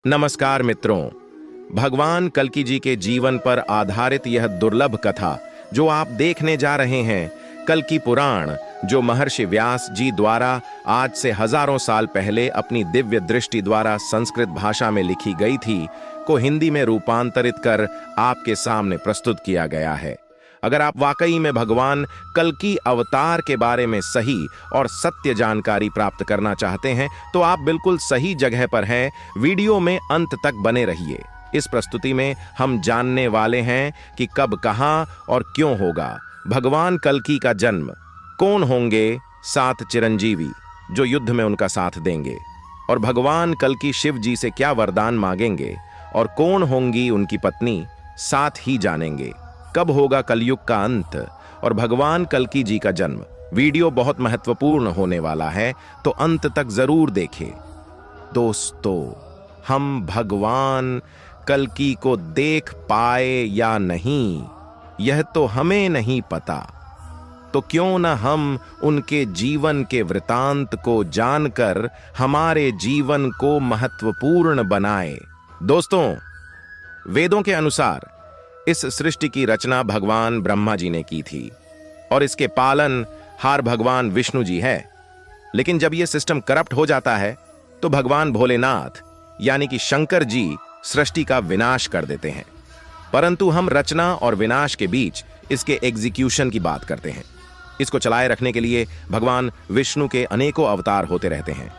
नमस्कार मित्रों। भगवान कल्कि जी के जीवन पर आधारित यह दुर्लभ कथा जो आप देखने जा रहे हैं, कल्कि पुराण, जो महर्षि व्यास जी द्वारा आज से हजारों साल पहले अपनी दिव्य दृष्टि द्वारा संस्कृत भाषा में लिखी गई थी, को हिंदी में रूपांतरित कर आपके सामने प्रस्तुत किया गया है। अगर आप वाकई में भगवान कल्कि अवतार के बारे में सही और सत्य जानकारी प्राप्त करना चाहते हैं तो आप बिल्कुल सही जगह पर हैं। वीडियो में अंत तक बने रहिए। इस प्रस्तुति में हम जानने वाले हैं कि कब, कहां और क्यों होगा भगवान कल्कि का जन्म, कौन होंगे 7 चिरंजीवी जो युद्ध में उनका साथ देंगे, और भगवान कल्कि शिव जी से क्या वरदान मांगेंगे, और कौन होंगी उनकी पत्नी, साथ ही जानेंगे। कब होगा कलयुग का अंत और भगवान कल्कि जी का जन्म। वीडियो बहुत महत्वपूर्ण होने वाला है, तो अंत तक जरूर देखें। दोस्तों, हम भगवान कल्कि को देख पाए या नहीं, यह तो हमें नहीं पता। तो क्यों न हम उनके जीवन के वृतांत को जानकर हमारे जीवन को महत्वपूर्ण बनाएं। दोस्तों, वेदों के अनुसार इस सृष्टि की रचना भगवान ब्रह्मा जी ने की थी और इसके पालन हार भगवान विष्णु जी है। लेकिन जब यह सिस्टम करप्ट हो जाता है तो भगवान भोलेनाथ यानी कि शंकर जी सृष्टि का विनाश कर देते हैं। परंतु हम रचना और विनाश के बीच इसके एग्जीक्यूशन की बात करते हैं। इसको चलाए रखने के लिए भगवान विष्णु के अनेकों अवतार होते रहते हैं।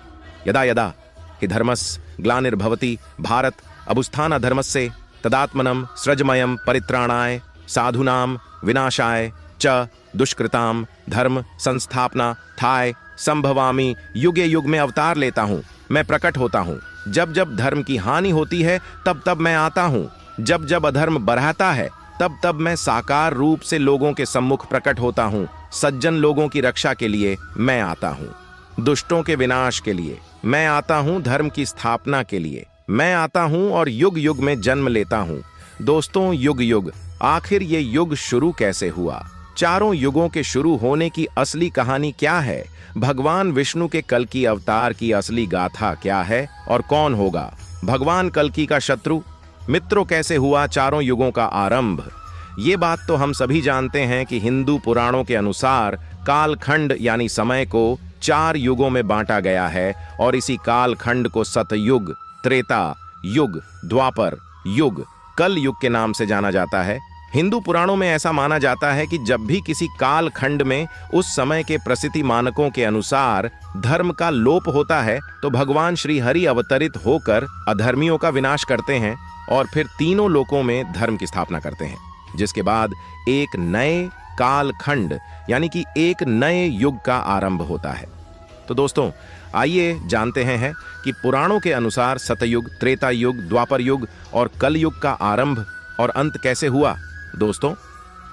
यदा यदा हि धर्मस्य ग्लानिर्भवति भारत अभुत्थान अधर्मस्य तदात्मनम सृजमयम परित्राणाय साधुनाम विनाशाय च दुष्कृताम धर्म संस्थापना थाय संभवामि। युगे युग में अवतार लेता हूं, मैं प्रकट होता हूं। जब जब धर्म की हानि होती है तब तब मैं आता हूं। जब जब अधर्म बढ़ाता है तब तब मैं साकार रूप से लोगों के सम्मुख प्रकट होता हूं। सज्जन लोगों की रक्षा के लिए मैं आता हूं, दुष्टों के विनाश के लिए मैं आता हूं, धर्म की स्थापना के लिए मैं आता हूं और युग युग में जन्म लेता हूं। दोस्तों, युग युग, आखिर ये युग शुरू कैसे हुआ? चारों युगों के शुरू होने की असली कहानी क्या है? भगवान विष्णु के कल्कि अवतार की असली गाथा क्या है और कौन होगा भगवान कल्कि का शत्रु? मित्रों, कैसे हुआ चारों युगों का आरंभ? ये बात तो हम सभी जानते हैं कि हिंदू पुराणों के अनुसार कालखंड यानी समय को 4 युगों में बांटा गया है और इसी कालखंड को सतयुग, त्रेता युग, द्वापर युग, कल युग के नाम से जाना जाता है। हिंदू पुराणों में ऐसा माना जाता है कि जब भी किसी काल खंड में उस समय के प्रसिद्धि मानकों के अनुसार धर्म का लोप होता है तो भगवान श्री हरि अवतरित होकर अधर्मियों का विनाश करते हैं और फिर तीनों लोकों में धर्म की स्थापना करते हैं, जिसके बाद एक नए काल खंड यानी कि एक नए युग का आरंभ होता है। तो दोस्तों, आइए जानते हैं कि पुराणों के अनुसार सतयुग, त्रेता युग, द्वापर युग और कल युग का आरंभ और अंत कैसे हुआ। दोस्तों,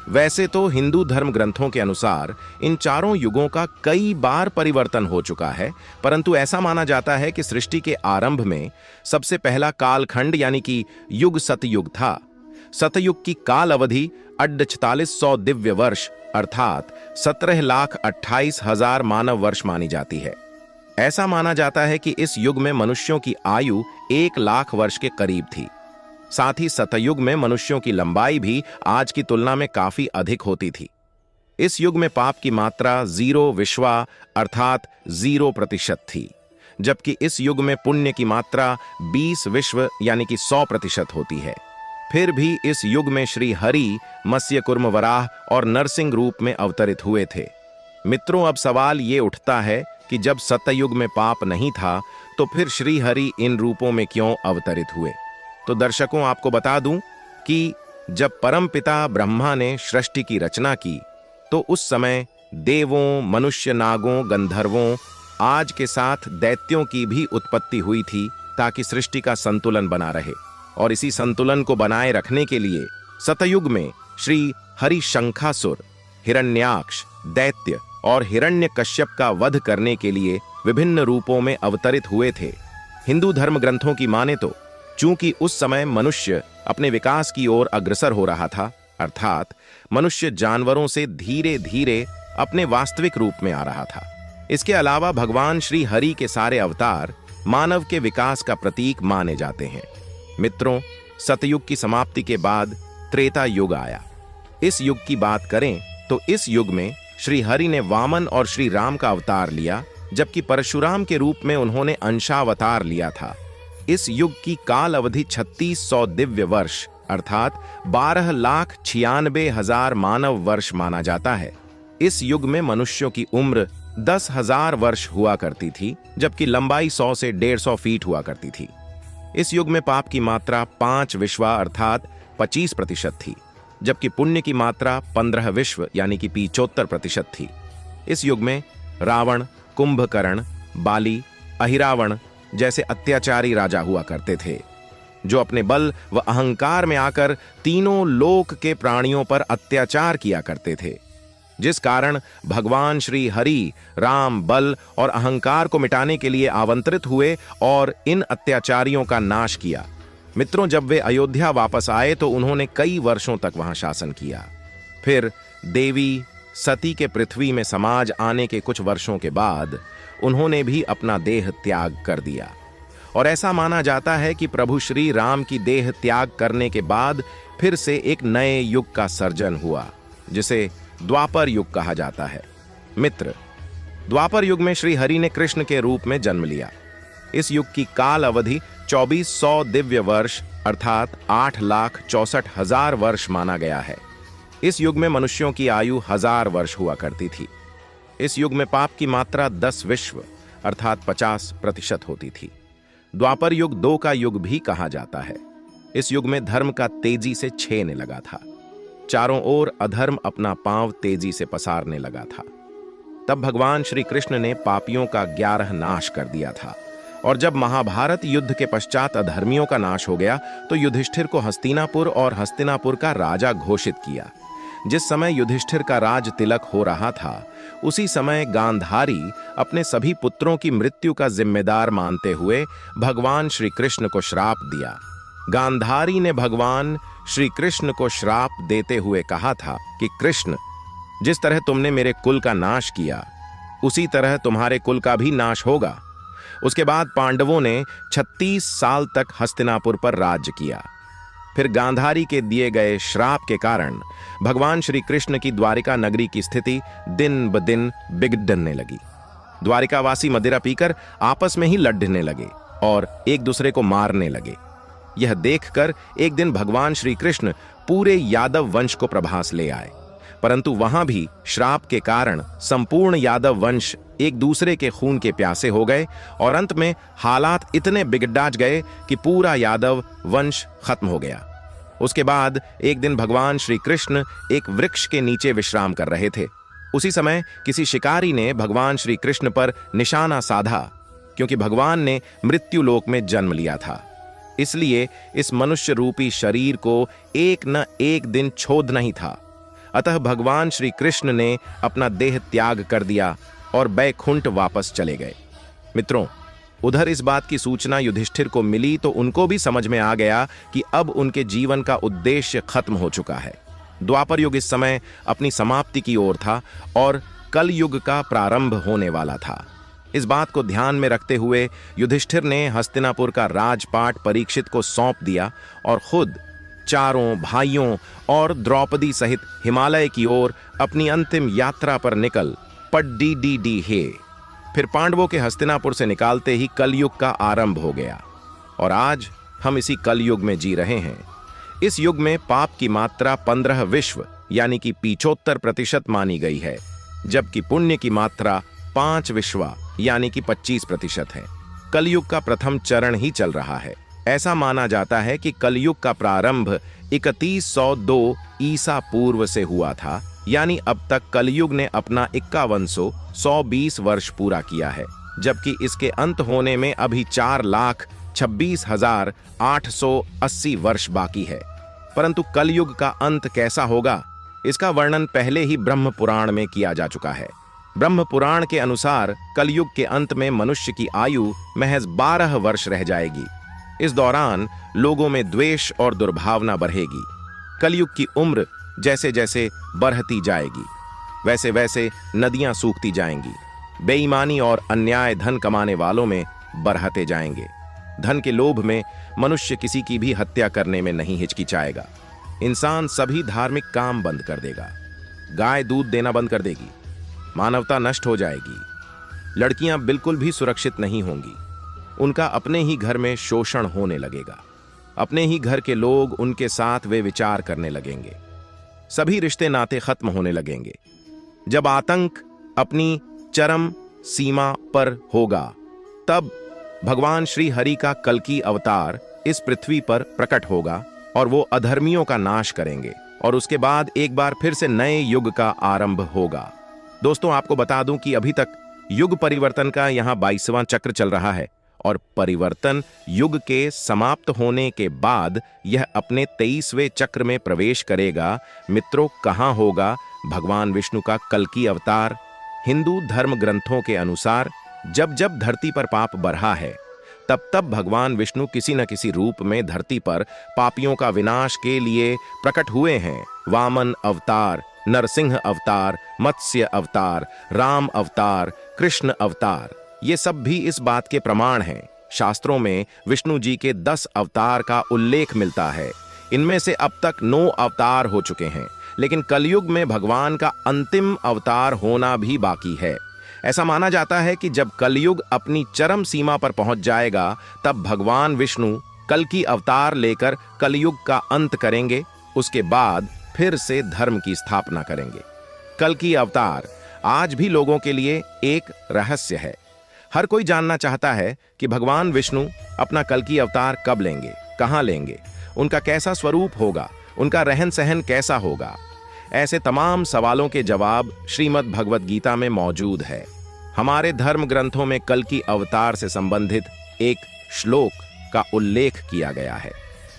वैसे तो हिंदू धर्म ग्रंथों के अनुसार इन चारों युगों का कई बार परिवर्तन हो चुका है, परंतु ऐसा माना जाता है कि सृष्टि के आरंभ में सबसे पहला कालखंड यानी कि युग सतयुग था। सतयुग की काल अवधि 4600 दिव्य वर्ष अर्थात 17,28,000 मानव वर्ष मानी जाती है। ऐसा माना जाता है कि इस युग में मनुष्यों की आयु 1 लाख वर्ष के करीब थी। साथ ही सतयुग में मनुष्यों की लंबाई भी आज की तुलना में काफी अधिक होती थी। इस युग में पाप की मात्रा 0 विश्वा अर्थात 0% थी, जबकि इस युग में पुण्य की मात्रा 20 विश्व यानी कि 100% होती है। फिर भी इस युग में श्री हरि मत्स्य कुर्म वराह और नरसिंह रूप में अवतरित हुए थे। मित्रों, अब सवाल ये उठता है कि जब सतयुग में पाप नहीं था तो फिर श्री हरि इन रूपों में क्यों अवतरित हुए? तो दर्शकों, आपको बता दूं कि जब परमपिता ब्रह्मा ने सृष्टि की रचना की तो उस समय देवों, मनुष्य, नागों, गंधर्वों आज के साथ दैत्यों की भी उत्पत्ति हुई थी ताकि सृष्टि का संतुलन बना रहे। और इसी संतुलन को बनाए रखने के लिए सतयुग में श्री हरि शंखासुर, हिरण्याक्ष, दैत्य और हिरण्यकश्यप का वध करने के लिए विभिन्न रूपों में अवतरित हुए थे। हिंदू धर्म ग्रंथों की माने तो चूंकि उस समय मनुष्य अपने विकास की ओर अग्रसर हो रहा था, अर्थात मनुष्य जानवरों से धीरे धीरे अपने वास्तविक रूप में आ रहा था। इसके अलावा भगवान श्री हरि के सारे अवतार मानव के विकास का प्रतीक माने जाते हैं। मित्रों, सतयुग की समाप्ति के बाद त्रेता युग आया। इस युग की बात करें तो इस युग में श्री हरि ने वामन और श्री राम का अवतार लिया, जबकि परशुराम के रूप में उन्होंने अंशावतार लिया था। इस युग की काल अवधि 3600 दिव्य वर्ष अर्थात 12,96,000 मानव वर्ष माना जाता है। इस युग में मनुष्यों की उम्र 10,000 वर्ष हुआ करती थी, जबकि लंबाई 100 से 150 फीट हुआ करती थी। इस युग में पाप की मात्रा 5 विश्वा अर्थात 25% थी, जबकि पुण्य की मात्रा 15 विश्व यानी कि 75% थी। इस युग में रावण, कुंभकर्ण, बाली, अहिरावण जैसे अत्याचारी राजा हुआ करते थे, जो अपने बल व अहंकार में आकर तीनों लोक के प्राणियों पर अत्याचार किया करते थे, जिस कारण भगवान श्री हरि राम बल और अहंकार को मिटाने के लिए आवंत्रित हुए और इन अत्याचारियों का नाश किया। मित्रों, जब वे अयोध्या वापस आए तो उन्होंने कई वर्षों तक वहां शासन किया। फिर देवी सती के पृथ्वी में समाज आने के कुछ वर्षों के बाद उन्होंने भी अपना देह त्याग कर दिया, और ऐसा माना जाता है कि प्रभु श्री राम की देह त्याग करने के बाद फिर से एक नए युग का सर्जन हुआ, जिसे द्वापर युग कहा जाता है। मित्र, द्वापर युग में श्री हरि ने कृष्ण के रूप में जन्म लिया। इस युग की काल अवधि 2400 दिव्य वर्ष अर्थात 8,64,000 वर्ष माना गया है। इस युग में मनुष्यों की आयु 1000 वर्ष हुआ करती थी। इस युग में पाप की मात्रा 10 विश्व अर्थात 50% होती थी। द्वापर युग 2 का युग भी कहा जाता है। इस युग में धर्म का तेजी से छेने लगा था। चारों ओर अधर्म अपना पांव तेजी से पसारने लगा था। तब भगवान श्री कृष्ण ने पापियों का 11 नाश कर दिया था, और जब महाभारत युद्ध के पश्चात अधर्मियों का नाश हो गया तो युधिष्ठिर को हस्तिनापुर और हस्तिनापुर का राजा घोषित किया। जिस समय युधिष्ठिर का राज तिलक हो रहा था, उसी समय गांधारी अपने सभी पुत्रों की मृत्यु का जिम्मेदार मानते हुए भगवान श्री कृष्ण को श्राप दिया। गांधारी ने भगवान श्री कृष्ण को श्राप देते हुए कहा था कि कृष्ण, जिस तरह तुमने मेरे कुल का नाश किया, उसी तरह तुम्हारे कुल का भी नाश होगा। उसके बाद पांडवों ने 36 साल तक हस्तिनापुर पर राज्य किया। फिर गांधारी के दिए गए श्राप के कारण भगवान श्री कृष्ण की द्वारिका नगरी की स्थिति दिन ब दिन बिगड़ने लगी। द्वारिकावासी मदिरा पीकर आपस में ही लड़ने लगे और एक दूसरे को मारने लगे। यह देखकर एक दिन भगवान श्री कृष्ण पूरे यादव वंश को प्रभास ले आए, परंतु वहां भी श्राप के कारण संपूर्ण यादव वंश एक दूसरे के खून के प्यासे हो गए, और अंत में हालात इतने बिगड़ गए कि पूरा यादव वंश खत्म हो गया। उसके बाद एक दिन भगवान श्री कृष्ण एक वृक्ष के नीचे विश्राम कर रहे थे। उसी समय किसी शिकारी ने भगवान श्री कृष्ण पर निशाना साधा, क्योंकि भगवान ने मृत्यु लोक में जन्म लिया था। इसलिए इस मनुष्य रूपी शरीर को एक न एक दिन छोड़ना ही था। अतः भगवान श्री कृष्ण ने अपना देह त्याग कर दिया और बैकुंठ वापस चले गए। मित्रों, उधर इस बात की सूचना युधिष्ठिर को मिली तो उनको भी समझ में आ गया कि अब उनके जीवन का उद्देश्य खत्म हो चुका है। द्वापर युग इस समय अपनी समाप्ति की ओर था और कल युग का प्रारंभ होने वाला था। इस बात को ध्यान में रखते हुए युधिष्ठिर ने हस्तिनापुर का राजपाट परीक्षित को सौंप दिया और खुद चारों भाइयों और द्रौपदी सहित हिमालय की ओर अपनी अंतिम यात्रा पर निकल पड्डी हे। फिर पांडवों के हस्तिनापुर से निकालते ही कलयुग का आरंभ हो गया, और आज हम इसी कलयुग में जी रहे हैं। इस युग में पाप की मात्रा 15 विश्व यानी कि 75% मानी गई है, जबकि पुण्य की मात्रा 5 विश्वा यानी कि 25% है। कलयुग का प्रथम चरण ही चल रहा है। ऐसा माना जाता है कि कलयुग का प्रारंभ 3102 ईसा पूर्व से हुआ था, यानी अब तक कलयुग ने अपना 5120 वर्ष पूरा किया है, जबकि इसके अंत होने में अभी 4,26,880 वर्ष बाकी है। परंतु कलयुग का अंत कैसा होगा, इसका वर्णन पहले ही ब्रह्म पुराण में किया जा चुका है। ब्रह्म पुराण के अनुसार कलयुग के अंत में मनुष्य की आयु महज 12 वर्ष रह जाएगी। इस दौरान लोगों में द्वेष और दुर्भावना बढ़ेगी। कलयुग की उम्र जैसे जैसे बढ़ती जाएगी, वैसे वैसे नदियां सूखती जाएंगी। बेईमानी और अन्याय धन कमाने वालों में बढ़ाते जाएंगे। धन के लोभ में मनुष्य किसी की भी हत्या करने में नहीं हिचकिचाएगा। इंसान सभी धार्मिक काम बंद कर देगा। गाय दूध देना बंद कर देगी। मानवता नष्ट हो जाएगी। लड़कियां बिल्कुल भी सुरक्षित नहीं होंगी। उनका अपने ही घर में शोषण होने लगेगा। अपने ही घर के लोग उनके साथ वे विचार करने लगेंगे। सभी रिश्ते नाते खत्म होने लगेंगे। जब आतंक अपनी चरम सीमा पर होगा, तब भगवान श्री हरि का कल्कि अवतार इस पृथ्वी पर प्रकट होगा और वो अधर्मियों का नाश करेंगे और उसके बाद एक बार फिर से नए युग का आरंभ होगा। दोस्तों, आपको बता दूं कि अभी तक युग परिवर्तन का यहां 22वां चक्र चल रहा है और परिवर्तन युग के समाप्त होने के बाद यह अपने 23वें चक्र में प्रवेश करेगा। मित्रों, कहां होगा भगवान विष्णु का कल्कि अवतार? हिंदू धर्म ग्रंथों के अनुसार जब जब धरती पर पाप बढ़ा है, तब तब भगवान विष्णु किसी न किसी रूप में धरती पर पापियों का विनाश के लिए प्रकट हुए हैं। वामन अवतार, नरसिंह अवतार, मत्स्य अवतार, राम अवतार, कृष्ण अवतार, ये सब भी इस बात के प्रमाण हैं। शास्त्रों में विष्णु जी के 10 अवतार का उल्लेख मिलता है। इनमें से अब तक 9 अवतार हो चुके हैं, लेकिन कलयुग में भगवान का अंतिम अवतार होना भी बाकी है। ऐसा माना जाता है कि जब कलयुग अपनी चरम सीमा पर पहुंच जाएगा, तब भगवान विष्णु कल्कि अवतार लेकर कलयुग का अंत करेंगे। उसके बाद फिर से धर्म की स्थापना करेंगे। कल्कि अवतार आज भी लोगों के लिए एक रहस्य है। हर कोई जानना चाहता है कि भगवान विष्णु अपना कल्कि अवतार कब लेंगे, कहां लेंगे, उनका कैसा स्वरूप होगा, उनका रहन सहन कैसा होगा। ऐसे तमाम सवालों के जवाब श्रीमद् भगवद गीता में मौजूद है। हमारे धर्म ग्रंथों में कल्कि अवतार से संबंधित एक श्लोक का उल्लेख किया गया है,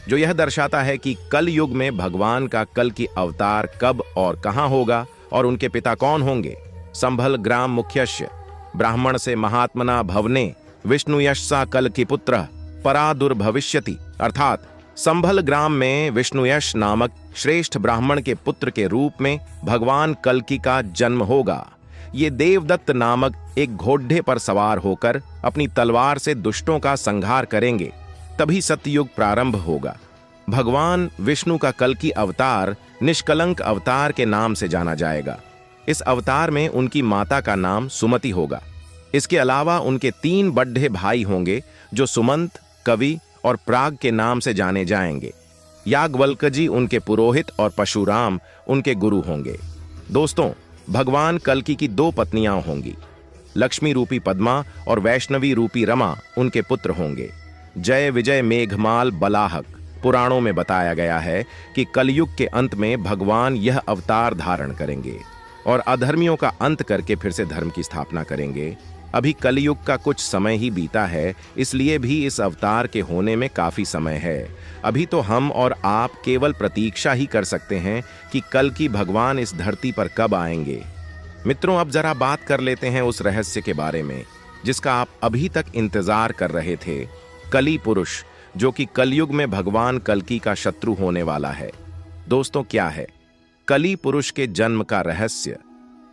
जो यह दर्शाता है कि कल युग में भगवान का कल्कि अवतार कब और कहां होगा और उनके पिता कौन होंगे। संभल ग्राम मुख्यस्य ब्राह्मण से महात्मना भवने विष्णु यशसा कल्कि पुत्र परादुर्भविष्यति, अर्थात संभल ग्राम में विष्णुयश नामक श्रेष्ठ ब्राह्मण के पुत्र के रूप में भगवान कल्कि का जन्म होगा। ये देवदत्त नामक एक घोड़े पर सवार होकर अपनी तलवार से दुष्टों का संहार करेंगे। तभी सतयुग प्रारंभ होगा। भगवान विष्णु का कल्कि अवतार निष्कलंक अवतार के नाम से जाना जाएगा। इस अवतार में उनकी माता का नाम सुमति होगा। इसके अलावा उनके 3 बड़े भाई होंगे, जो सुमंत, कवि और प्राग के नाम से जाने जाएंगे। याज्ञवल्क्य जी उनके पुरोहित और परशुराम उनके गुरु होंगे। दोस्तों, भगवान कल्कि की 2 पत्नियां होंगी। लक्ष्मी रूपी पद्मा और वैष्णवी रूपी रमा उनके पुत्र होंगे। जय विजय मेघमाल बलाहक पुराणों में बताया गया है कि कलयुग के अंत में भगवान यह अवतार धारण करेंगे और अधर्मियों का अंत करके फिर से धर्म की स्थापना करेंगे। अभी कलयुग का कुछ समय ही बीता है, इसलिए भी इस अवतार के होने में काफी समय है। अभी तो हम और आप केवल प्रतीक्षा ही कर सकते हैं कि कल्कि भगवान इस धरती पर कब आएंगे। मित्रों, अब जरा बात कर लेते हैं उस रहस्य के बारे में जिसका आप अभी तक इंतजार कर रहे थे। कली पुरुष, जो कि कलयुग में भगवान कल्कि का शत्रु होने वाला है। दोस्तों, क्या है कली पुरुष के जन्म का रहस्य?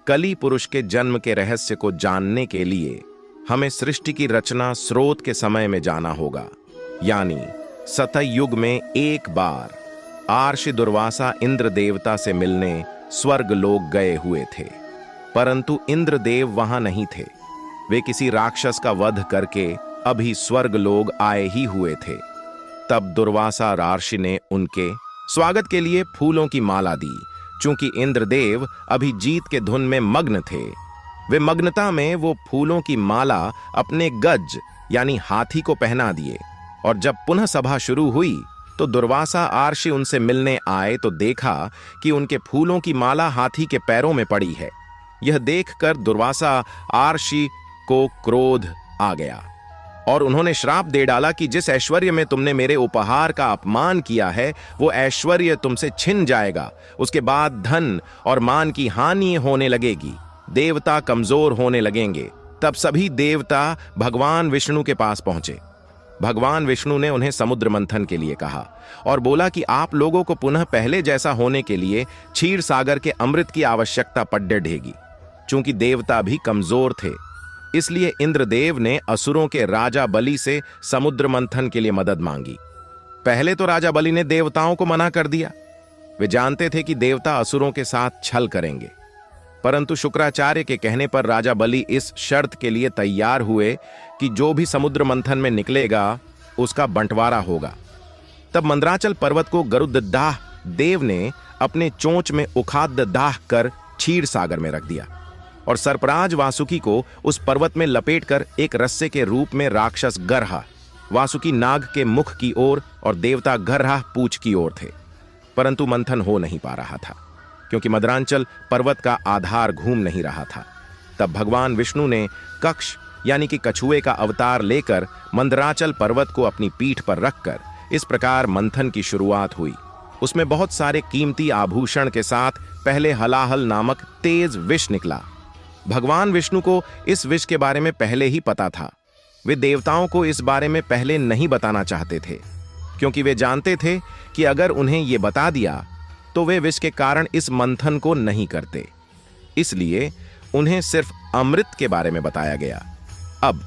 कली पुरुष के जन्म के रहस्य को जानने के लिए हमें सृष्टि की रचना स्रोत के समय में जाना होगा, यानी सतयुग में एक बार आर्षि दुर्वासा इंद्र देवता से मिलने स्वर्ग लोग गए हुए थे, परंतु इंद्रदेव वहां नहीं थे। वे किसी राक्षस का वध करके अभी स्वर्ग लोग आए ही हुए थे। तब दुर्वासा रार्षि ने उनके स्वागत के लिए फूलों की माला दी। चूंकि इंद्रदेव अभी जीत के धुन में मग्न थे, वे मग्नता में वो फूलों की माला अपने गज यानी हाथी को पहना दिए। और जब पुनः सभा शुरू हुई तो दुर्वासा आर्षि उनसे मिलने आए तो देखा कि उनके फूलों की माला हाथी के पैरों में पड़ी है। यह देखकर दुर्वासा आर्षि को क्रोध आ गया और उन्होंने श्राप दे डाला कि जिस ऐश्वर्य में तुमने मेरे उपहार का अपमान किया है, वो ऐश्वर्य तुमसे छिन जाएगा। उसके बाद धन और मान की हानि होने लगेगी, देवता कमजोर होने लगेंगे। तब सभी देवता भगवान विष्णु के पास पहुंचे। भगवान विष्णु ने उन्हें समुद्र मंथन के लिए कहा और बोला कि आप लोगों को पुनः पहले जैसा होने के लिए क्षीर सागर के अमृत की आवश्यकता पड़ बढ़ेगी। चूंकि देवता भी कमजोर थे, इसलिए इंद्रदेव ने असुरों के राजा बलि से समुद्र मंथन के लिए मदद मांगी। पहले तो राजा बलि ने देवताओं को मना कर दिया। वे जानते थे कि देवता असुरों के साथ छल करेंगे, परंतु शुक्राचार्य के कहने पर राजा बलि इस शर्त के लिए तैयार हुए कि जो भी समुद्र मंथन में निकलेगा उसका बंटवारा होगा। तब मंदराचल पर्वत को गरुददाह देव ने अपने चोंच में उखाददाह कर क्षीर सागर में रख दिया और सर्पराज वासुकी को उस पर्वत में लपेटकर एक रस्से के रूप में राक्षस गरहा वासुकी नाग के मुख की ओर और देवता गरहा पूंछ की ओर थे। परंतु मंथन हो नहीं पा रहा था क्योंकि मदरांचल पर्वत का आधार घूम नहीं रहा था। तब भगवान विष्णु ने कक्ष यानी कि कछुए का अवतार लेकर मंदराचल पर्वत को अपनी पीठ पर रखकर इस प्रकार मंथन की शुरुआत हुई। उसमें बहुत सारे कीमती आभूषण के साथ पहले हलाहल नामक तेज विष निकला। भगवान विष्णु को इस विष के बारे में पहले ही पता था। वे देवताओं को इस बारे में पहले नहीं बताना चाहते थे क्योंकि वे जानते थे कि अगर उन्हें यह बता दिया तो वे विष के कारण इस मंथन को नहीं करते। इसलिए उन्हें सिर्फ अमृत के बारे में बताया गया। अब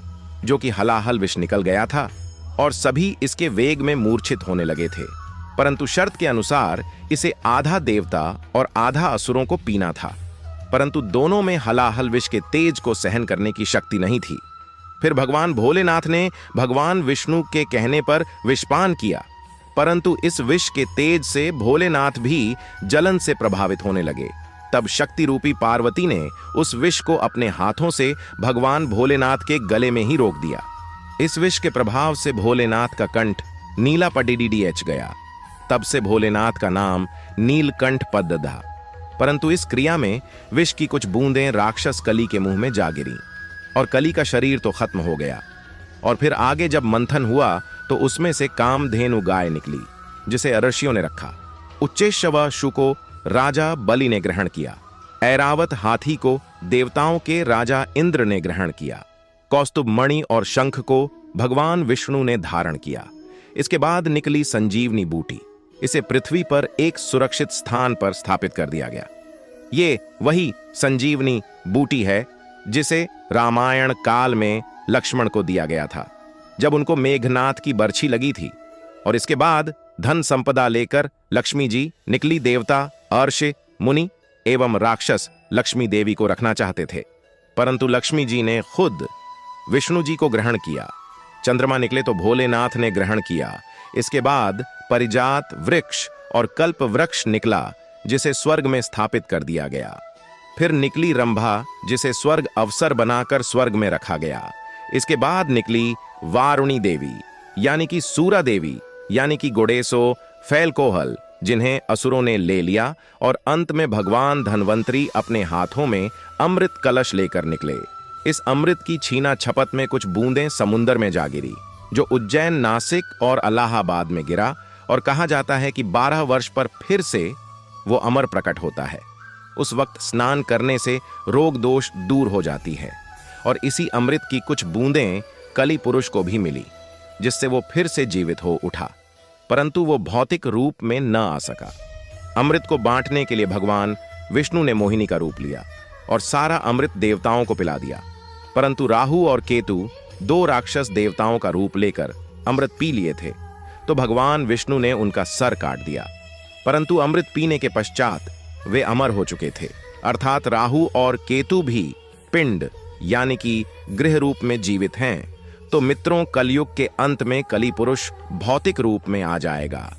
जो कि हलाहल विष निकल गया था और सभी इसके वेग में मूर्छित होने लगे थे, परंतु शर्त के अनुसार इसे आधा देवता और आधा असुरों को पीना था, परंतु दोनों में हलाहल विष के तेज को सहन करने की शक्ति नहीं थी। फिर भगवान भोलेनाथ ने भगवान विष्णु के कहने पर विषपान किया, परंतु इस विष के तेज से भोलेनाथ भी जलन से प्रभावित होने लगे। तब शक्ति रूपी पार्वती ने उस विष को अपने हाथों से भगवान भोलेनाथ के गले में ही रोक दिया। इस विष के प्रभाव से भोलेनाथ का कंठ नीला पडिडीडीएच गया। तब से भोलेनाथ का नाम नीलकंठ पद्दधा। परंतु इस क्रिया में विष की कुछ बूंदें राक्षस कली के मुंह में जा गिरी और कली का शरीर तो खत्म हो गया। और फिर आगे जब मंथन हुआ तो उसमें से कामधेनु गाय निकली जिसे ऋषियों ने रखा। उच्चेश्रवसु को राजा बलि ने ग्रहण किया। ऐरावत हाथी को देवताओं के राजा इंद्र ने ग्रहण किया। कौस्तुभ मणि और शंख को भगवान विष्णु ने धारण किया। इसके बाद निकली संजीवनी बूटी। इसे पृथ्वी पर एक सुरक्षित स्थान पर स्थापित कर दिया गया। ये वही संजीवनी बूटी है जिसे रामायण काल में लक्ष्मण को दिया गया था जब उनको मेघनाथ की बरछी लगी थी। और इसके बाद धन संपदा लेकर लक्ष्मी जी निकली देवता अर्ष मुनि एवं राक्षस लक्ष्मी देवी को रखना चाहते थे, परंतु लक्ष्मी जी ने खुद विष्णु जी को ग्रहण किया। चंद्रमा निकले तो भोलेनाथ ने ग्रहण किया। इसके बाद परिजात वृक्ष और कल्प वृक्ष निकला जिसे स्वर्ग में स्थापित कर दिया गया। फिर निकली रंभा जिसे स्वर्ग अवसर बनाकर स्वर्ग में रखा गया। इसके बाद निकली वारुणी देवी यानी कि सूरा देवी यानी कि गोडेसो फैलकोहल जिन्हें असुरों ने ले लिया। और अंत में भगवान धन्वंतरी अपने हाथों में अमृत कलश लेकर निकले। इस अमृत की छीना छपत में कुछ बूंदें समुंदर में जा गिरी जो उज्जैन, नासिक और इलाहाबाद में गिरा। और कहा जाता है कि 12 वर्ष पर फिर से वो अमर प्रकट होता है। उस वक्त स्नान करने से रोग दोष दूर हो जाती है। और इसी अमृत की कुछ बूंदें कली पुरुष को भी मिली जिससे वो फिर से जीवित हो उठा, परंतु वो भौतिक रूप में न आ सका। अमृत को बांटने के लिए भगवान विष्णु ने मोहिनी का रूप लिया और सारा अमृत देवताओं को पिला दिया, परंतु राहु और केतु 2 राक्षस देवताओं का रूप लेकर अमृत पी लिए थे, तो भगवान विष्णु ने उनका सर काट दिया। परंतु अमृत पीने के पश्चात वे अमर हो चुके थे, अर्थात राहु और केतु भी पिंड यानी कि गृह रूप में जीवित हैं। तो मित्रों, कलयुग के अंत में कली पुरुष भौतिक रूप में आ जाएगा।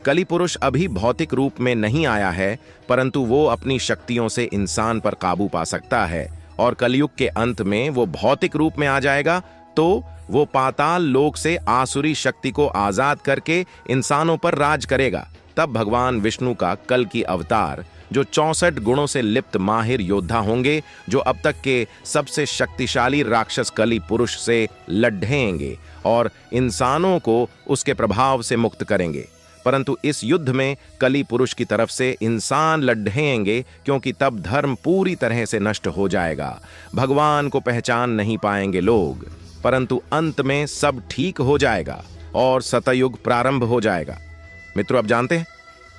कली पुरुष अभी भौतिक रूप में नहीं आया है, परंतु वो अपनी शक्तियों से इंसान पर काबू पा सकता है। और कलयुग के अंत में वो भौतिक रूप में आ जाएगा तो वो पाताल लोक से आसुरी शक्ति को आजाद करके इंसानों पर राज करेगा। तब भगवान विष्णु का कल की अवतार जो 64 गुणों से लिप्त माहिर योद्धा होंगे, जो अब तक के सबसे शक्तिशाली राक्षस कली पुरुष से लड़ेंगे और इंसानों को उसके प्रभाव से मुक्त करेंगे। परंतु इस युद्ध में कली पुरुष की तरफ से इंसान लड़ेंगे, क्योंकि तब धर्म पूरी तरह से नष्ट हो जाएगा। भगवान को पहचान नहीं पाएंगे लोग, परंतु अंत में सब ठीक हो जाएगा और सतयुग प्रारंभ हो जाएगा। मित्रों, अब जानते हैं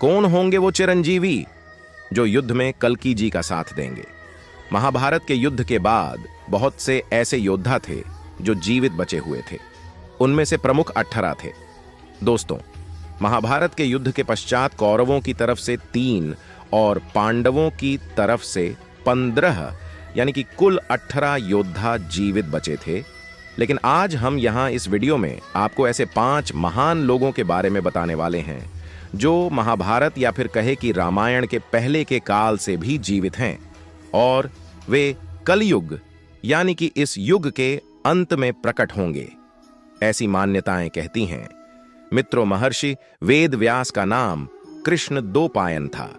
कौन होंगे वो चिरंजीवी जो युद्ध में कल्की जी का साथ देंगे। महाभारत के युद्ध के बाद बहुत से ऐसे योद्धा थे जो जीवित बचे हुए थे। उनमें से प्रमुख 18 थे। दोस्तों, महाभारत के युद्ध के पश्चात कौरवों की तरफ से 3 और पांडवों की तरफ से 15 यानी कि कुल 18 योद्धा जीवित बचे थे। लेकिन आज हम यहां इस वीडियो में आपको ऐसे 5 महान लोगों के बारे में बताने वाले हैं जो महाभारत या फिर कहे कि रामायण के पहले के काल से भी जीवित हैं और वे कलयुग यानी कि इस युग के अंत में प्रकट होंगे, ऐसी मान्यताएं कहती हैं। मित्रों, महर्षि वेद व्यास का नाम कृष्ण द्वैपायन था।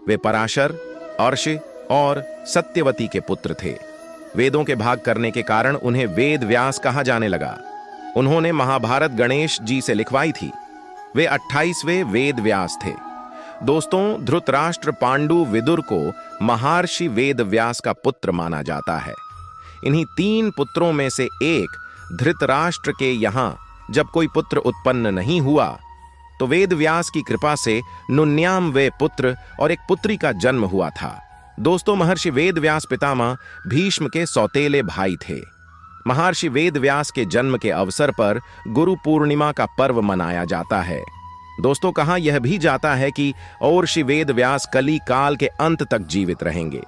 वे पराशर, अर्ष और सत्यवती के पुत्र थे। वेदों के भाग करने के कारण उन्हें वेद व्यास कहा जाने लगा। उन्होंने महाभारत गणेश जी से लिखवाई थी। वे 28वें वेद व्यास थे। दोस्तों, धृतराष्ट्र पांडु विदुर को महर्षि वेद व्यास का पुत्र माना जाता है। इन्हीं 3 पुत्रों में से एक धृतराष्ट्र के यहां जब कोई पुत्र उत्पन्न नहीं हुआ तो वेद व्यास की कृपा से 99वें पुत्र और एक पुत्री का जन्म हुआ था। दोस्तों, महर्षि वेद व्यास पितामह भीष्म के सौतेले भाई थे। महर्षि वेद व्यास के जन्म के अवसर पर गुरु पूर्णिमा का पर्व मनाया जाता है। दोस्तों, कहा यह भी जाता है कि महर्षि वेद व्यास कली काल के अंत तक जीवित रहेंगे।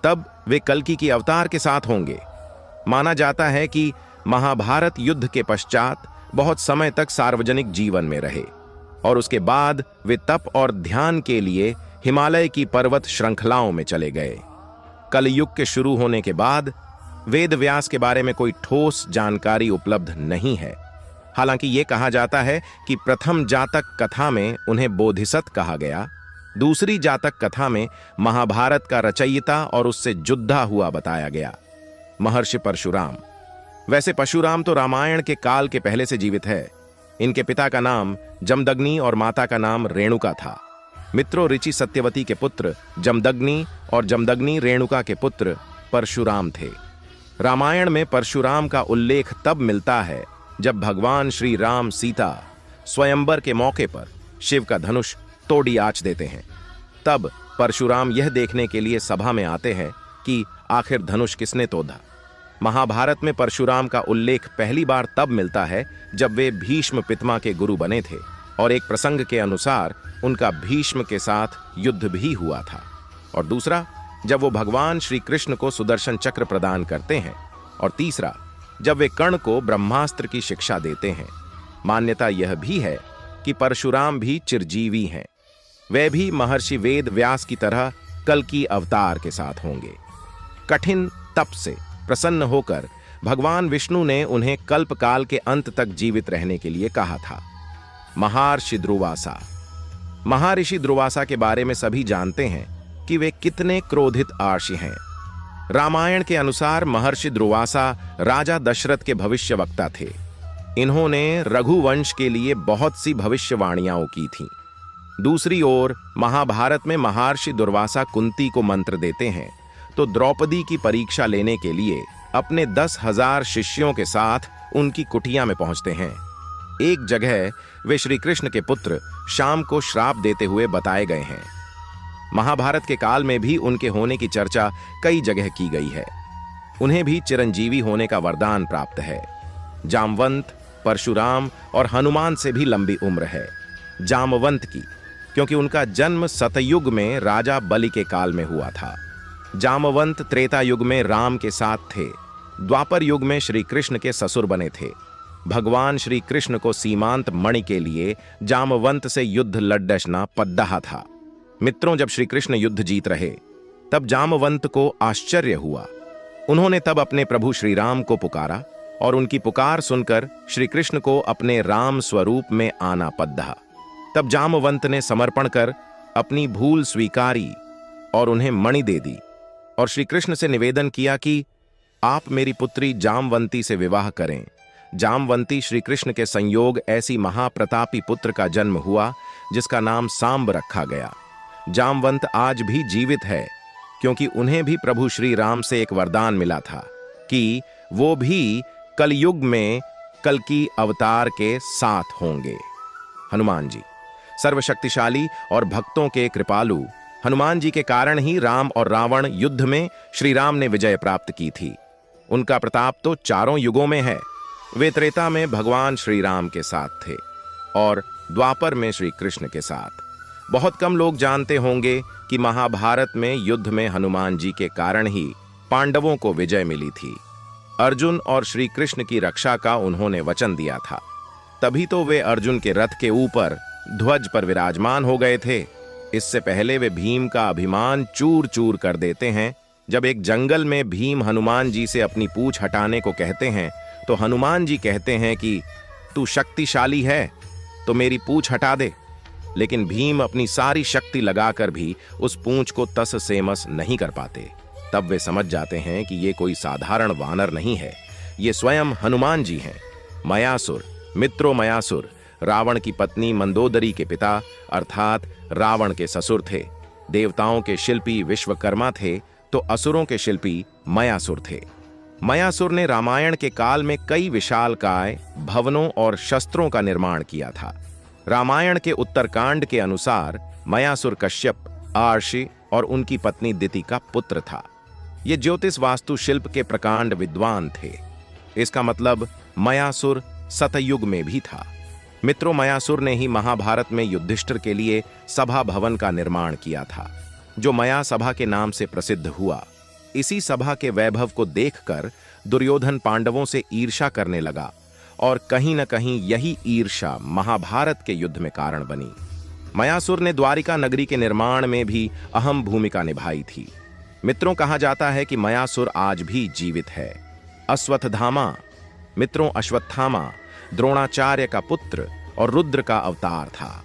तब वे कल्कि की अवतार के साथ होंगे। माना जाता है कि महाभारत युद्ध के पश्चात बहुत समय तक सार्वजनिक जीवन में रहे और उसके बाद वे तप और ध्यान के लिए हिमालय की पर्वत श्रृंखलाओं में चले गए। कलयुग के शुरू होने के बाद वेद व्यास के बारे में कोई ठोस जानकारी उपलब्ध नहीं है। हालांकि यह कहा जाता है कि प्रथम जातक कथा में उन्हें बोधिसत्व कहा गया, दूसरी जातक कथा में महाभारत का रचयिता और उससे जुद्धा हुआ बताया गया, महर्षि परशुराम। वैसे परशुराम तो रामायण के काल के पहले से जीवित है। इनके पिता का नाम जमदग्नि और माता का नाम रेणुका था। मित्रों, ऋचि सत्यवती के पुत्र जमदग्नि और जमदग्नि रेणुका के पुत्र परशुराम थे। रामायण में परशुराम का उल्लेख तब मिलता है जब भगवान श्री राम सीता स्वयंवर के मौके पर शिव का धनुष तोड़ी आंच देते हैं। तब परशुराम यह देखने के लिए सभा में आते हैं कि आखिर धनुष किसने तोड़ा। महाभारत में परशुराम का उल्लेख पहली बार तब मिलता है जब वे भीष्म पितामह के गुरु बने थे और एक प्रसंग के अनुसार उनका भीष्म के साथ युद्ध भी हुआ था। और दूसरा, जब वो भगवान श्री कृष्ण को सुदर्शन चक्र प्रदान करते हैं। और तीसरा, जब वे कर्ण को ब्रह्मास्त्र की शिक्षा देते हैं। मान्यता यह भी है कि परशुराम भी चिरजीवी हैं। वे भी महर्षि वेद व्यास की तरह कल्कि अवतार के साथ होंगे। कठिन तप से प्रसन्न होकर भगवान विष्णु ने उन्हें कल्पकाल के अंत तक जीवित रहने के लिए कहा था। महर्षि दुर्वासा। महर्षि दुर्वासा के बारे में सभी जानते हैं कि वे कितने क्रोधित आर्षि हैं। रामायण के अनुसार महर्षि दुर्वासा राजा दशरथ के भविष्यवक्ता थे। इन्होंने रघुवंश के लिए बहुत सी भविष्यवाणियां की थीं। दूसरी ओर महाभारत में महर्षि दुर्वासा कुंती को मंत्र देते हैं तो द्रौपदी की परीक्षा लेने के लिए अपने 10,000 शिष्यों के साथ उनकी कुटिया में पहुंचते हैं। एक जगह वे श्री कृष्ण के पुत्र शाम को श्राप देते हुए बताए गए हैं। महाभारत के काल में भी उनके होने की चर्चा कई जगह की गई है। उन्हें भी चिरंजीवी होने का वरदान प्राप्त है। जामवंत, परशुराम और हनुमान से भी लंबी उम्र है। जामवंत की, क्योंकि उनका जन्म सतयुग में राजा बलि के काल में हुआ था। जामवंत त्रेता युग में राम के साथ थे। द्वापर युग में श्री कृष्ण के ससुर बने थे। भगवान श्री कृष्ण को सीमांत मणि के लिए जामवंत से युद्ध लड़ना पद्दाह था। मित्रों, जब श्री कृष्ण युद्ध जीत रहे तब जामवंत को आश्चर्य हुआ। उन्होंने तब अपने प्रभु श्री राम को पुकारा और उनकी पुकार सुनकर श्री कृष्ण को अपने राम स्वरूप में आना पद्दाह। तब जामवंत ने समर्पण कर अपनी भूल स्वीकारी और उन्हें मणि दे दी और श्री कृष्ण से निवेदन किया कि आप मेरी पुत्री जामवंती से विवाह करें। जामवंती श्री कृष्ण के संयोग ऐसी महाप्रतापी पुत्र का जन्म हुआ जिसका नाम सांब रखा गया। जामवंत आज भी जीवित है क्योंकि उन्हें भी प्रभु श्री राम से एक वरदान मिला था कि वो भी कलयुग में कल्कि अवतार के साथ होंगे। हनुमान जी सर्वशक्तिशाली और भक्तों के कृपालु हनुमान जी के कारण ही राम और रावण युद्ध में श्री राम ने विजय प्राप्त की थी। उनका प्रताप तो चारों युगों में है। वे त्रेता में भगवान श्री राम के साथ थे और द्वापर में श्री कृष्ण के साथ। बहुत कम लोग जानते होंगे कि महाभारत में युद्ध में हनुमान जी के कारण ही पांडवों को विजय मिली थी। अर्जुन और श्री कृष्ण की रक्षा का उन्होंने वचन दिया था, तभी तो वे अर्जुन के रथ के ऊपर ध्वज पर विराजमान हो गए थे। इससे पहले वे भीम का अभिमान चूर चूर कर देते हैं। जब एक जंगल में भीम हनुमान जी से अपनी पूंछ हटाने को कहते हैं तो हनुमान जी कहते हैं कि तू शक्तिशाली है तो मेरी पूंछ हटा दे। लेकिन भीम अपनी सारी शक्ति लगाकर भी उस पूंछ को तस से मस नहीं कर पाते। तब वे समझ जाते हैं कि ये कोई साधारण वानर नहीं है, ये स्वयं हनुमान जी हैं। मयासुर, मित्रों मयासुर रावण की पत्नी मंदोदरी के पिता अर्थात रावण के ससुर थे। देवताओं के शिल्पी विश्वकर्मा थे तो असुरों के शिल्पी मयासुर थे। मयासुर ने रामायण के काल में कई विशालकाय भवनों और शस्त्रों का निर्माण किया था। रामायण के उत्तरकांड के अनुसार मयासुर कश्यप, आर्षि और उनकी पत्नी दिति का पुत्र था। ये ज्योतिष वास्तु शिल्प के प्रकांड विद्वान थे। इसका मतलब मयासुर सतयुग में भी था। मित्रों, मयासुर ने ही महाभारत में युधिष्ठिर के लिए सभा भवन का निर्माण किया था, जो मया सभा के नाम से प्रसिद्ध हुआ। इसी सभा के वैभव को देखकर दुर्योधन पांडवों से ईर्ष्या करने लगा और कहीं न कहीं यही ईर्ष्या महाभारत के युद्ध में कारण बनी। मयासुर ने द्वारिका नगरी के निर्माण में भी अहम भूमिका निभाई थी। मित्रों, कहा जाता है कि मयासुर आज भी जीवित है। अश्वत्थामा, मित्रों अश्वत्थामा द्रोणाचार्य का पुत्र और रुद्र का अवतार था।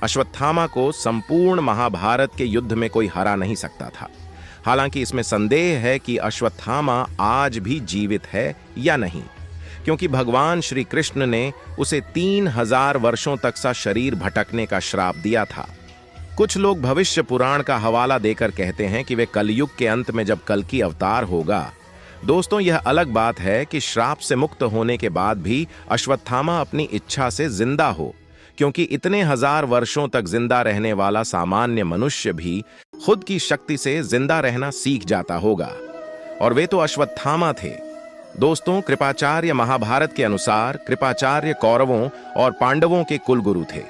अश्वत्थामा को संपूर्ण महाभारत के युद्ध में कोई हरा नहीं सकता था। हालांकि इसमें संदेह है कि अश्वत्थामा आज भी जीवित है या नहीं, क्योंकि भगवान श्री कृष्ण ने उसे 3000 वर्षों तक सा शरीर भटकने का श्राप दिया था। कुछ लोग भविष्य पुराण का हवाला देकर कहते हैं कि वे कलयुग के अंत में जब कल्कि अवतार होगा। दोस्तों, यह अलग बात है कि श्राप से मुक्त होने के बाद भी अश्वत्थामा अपनी इच्छा से जिंदा हो, क्योंकि इतने 1000 वर्षों तक जिंदा रहने वाला सामान्य मनुष्य भी खुद की शक्ति से जिंदा रहना सीख जाता होगा, और वे तो अश्वत्थामा थे। दोस्तों, कृपाचार्य महाभारत के अनुसार कृपाचार्य कौरवों और पांडवों के कुलगुरु थे।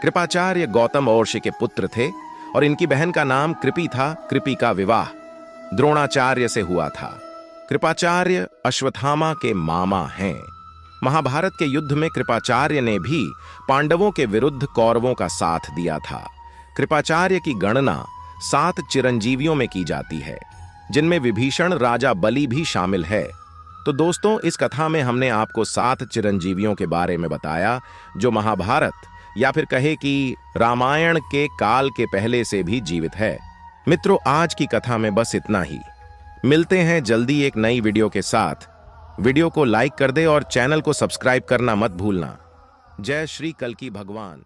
कृपाचार्य गौतम ऋषि के पुत्र थे और इनकी बहन का नाम कृपि था। कृपि का विवाह द्रोणाचार्य से हुआ था। कृपाचार्य अश्वत्थामा के मामा हैं। महाभारत के युद्ध में कृपाचार्य ने भी पांडवों के विरुद्ध कौरवों का साथ दिया था। कृपाचार्य की गणना 7 चिरंजीवियों में की जाती है, जिनमें विभीषण राजा बलि भी शामिल है। तो दोस्तों, इस कथा में हमने आपको 7 चिरंजीवियों के बारे में बताया, जो महाभारत या फिर कहे कि रामायण के काल के पहले से भी जीवित है। मित्रों, आज की कथा में बस इतना ही। मिलते हैं जल्दी एक नई वीडियो के साथ। वीडियो को लाइक कर दे और चैनल को सब्सक्राइब करना मत भूलना। जय श्री कल्कि भगवान।